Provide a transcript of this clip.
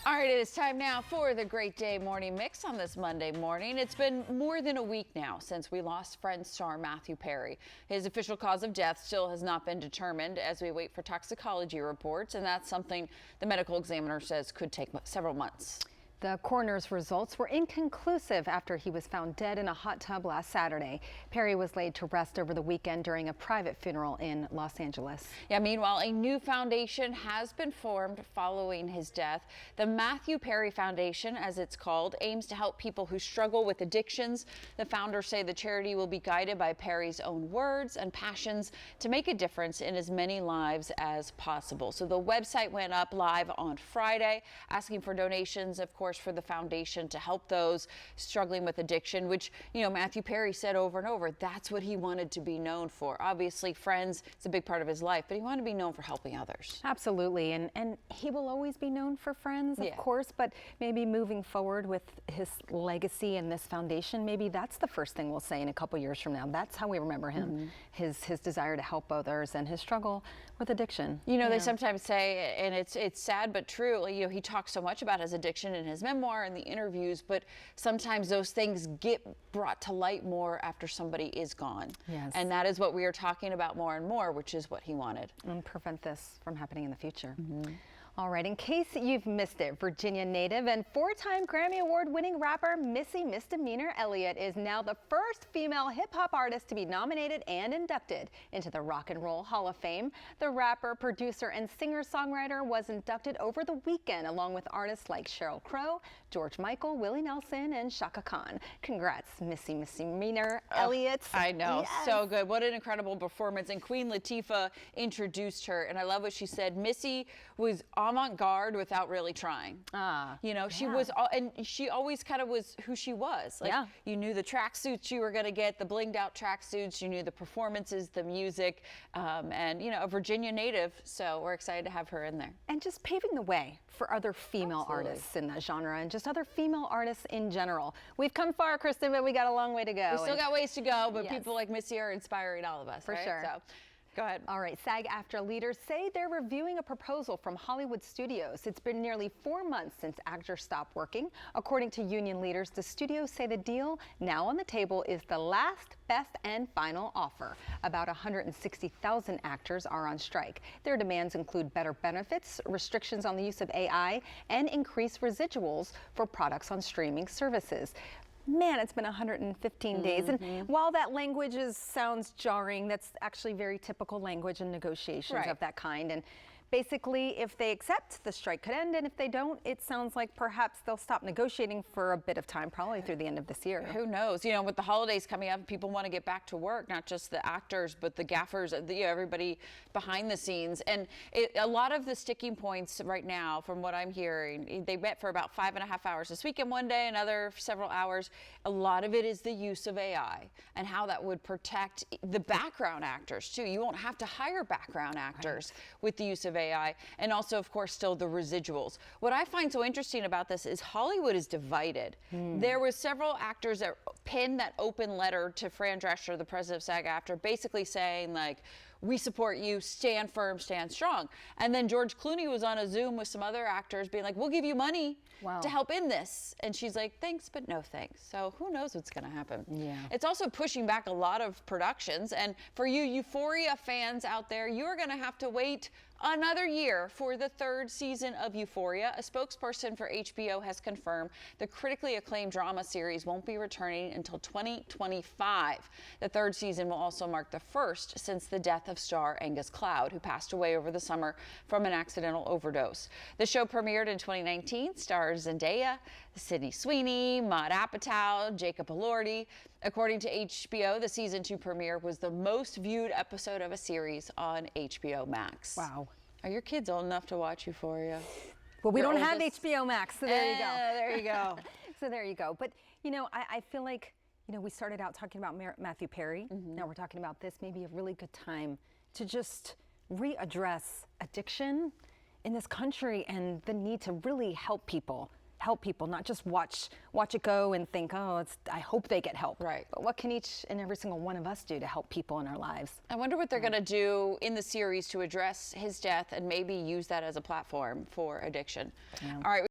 All right, it is time now for the Great Day Morning Mix on this Monday morning. It's been more than a week now since we lost Friends star Matthew Perry. His official cause of death still has not been determined as we wait for toxicology reports, and that's something the medical examiner says could take several months. The coroner's results were inconclusive after he was found dead in a hot tub last Saturday. Perry was laid to rest over the weekend during a private funeral in Los Angeles. Yeah, meanwhile, a new foundation has been formed following his death. The Matthew Perry Foundation, as it's called, aims to help people who struggle with addictions. The founders say the charity will be guided by Perry's own words and passions to make a difference in as many lives as possible. So the website went up live on Friday, asking for donations, of course, for the foundation to help those struggling with addiction, which, Matthew Perry said over and over, that's what he wanted to be known for. Obviously, Friends is a big part of his life, but he wanted to be known for helping others. Absolutely. And he will always be known for Friends, of course, but maybe moving forward with his legacy and this foundation, maybe that's the first thing we'll say in a couple years from now. That's how we remember him, his desire to help others and his struggle with addiction. They sometimes say, and it's sad but true, he talks so much about his addiction in his memoir and the interviews, but sometimes those things get brought to light more after somebody is gone. Yes. And that is what we are talking about more and more, which is what he wanted. And prevent this from happening in the future. All right, in case you've missed it, Virginia native and four-time Grammy Award-winning rapper Missy Misdemeanor Elliott is now the first female hip-hop artist to be nominated and inducted into the Rock and Roll Hall of Fame. The rapper, producer, and singer-songwriter was inducted over the weekend along with artists like Sheryl Crow, George Michael, Willie Nelson, and Shaka Khan. Congrats, Missy Misdemeanor Elliott. I know, yes. So good. What an incredible performance. And Queen Latifah introduced her, and I love what she said. Missy was avant-garde without really trying. She was, and she always kind of was who she was. You knew the tracksuits you were going to get, the blinged out tracksuits, you knew the performances, the music, and a Virginia native, so we're excited to have her in there. And just paving the way for other female artists in that genre and just other female artists in general. We've come far, Kristen, but we got a long way to go. We still got ways to go, but people like Missy are inspiring all of us, for sure. So, go ahead. All right, SAG-AFTRA leaders say they're reviewing a proposal from Hollywood studios. It's been nearly 4 months since actors stopped working. According to union leaders, the studios say the deal now on the table is the last, best, and final offer. About 160,000 actors are on strike. Their demands include better benefits, restrictions on the use of AI, and increased residuals for products on streaming services. Man, it's been 115 days. And while that language sounds jarring, that's actually very typical language in negotiations of that kind. And basically, if they accept, the strike could end. And if they don't, it sounds like perhaps they'll stop negotiating for a bit of time, probably through the end of this year. Who knows? With the holidays coming up, people want to get back to work, not just the actors, but the gaffers, everybody behind the scenes. And a lot of the sticking points right now, from what I'm hearing, they met for about 5.5 hours this weekend one day, another several hours. A lot of it is the use of AI and how that would protect the background actors, too. You won't have to hire background actors with the use of AI, and also, of course, still the residuals. What I find so interesting about this is Hollywood is divided. There was several actors that penned that open letter to Fran Drescher, the president of SAG-AFTRA, basically saying, we support you, stand firm, stand strong. And then George Clooney was on a Zoom with some other actors being like, we'll give you money to help in this. And she's like, thanks, but no thanks. So who knows what's going to happen. It's also pushing back a lot of productions. And for you Euphoria fans out there, you're going to have to wait another year for the third season of Euphoria. A spokesperson for HBO has confirmed the critically acclaimed drama series won't be returning until 2025. The third season will also mark the first since the death of star Angus Cloud, who passed away over the summer from an accidental overdose. The show premiered in 2019, stars Zendaya, Sydney Sweeney, Maude Apatow, Jacob Elordi. According to HBO, the season 2 premiere was the most viewed episode of a series on HBO Max. Wow. Are your kids old enough to watch Euphoria? Well, we don't have HBO Max, so there you go. There you go. So there you go. But, I feel like, we started out talking about Matthew Perry. Now we're talking about this. Maybe a really good time to just readdress addiction in this country and the need to really help people, not just watch it go and think, oh, I hope they get help. Right. But what can each and every single one of us do to help people in our lives? I wonder what they're going to do in the series to address his death and maybe use that as a platform for addiction. All right.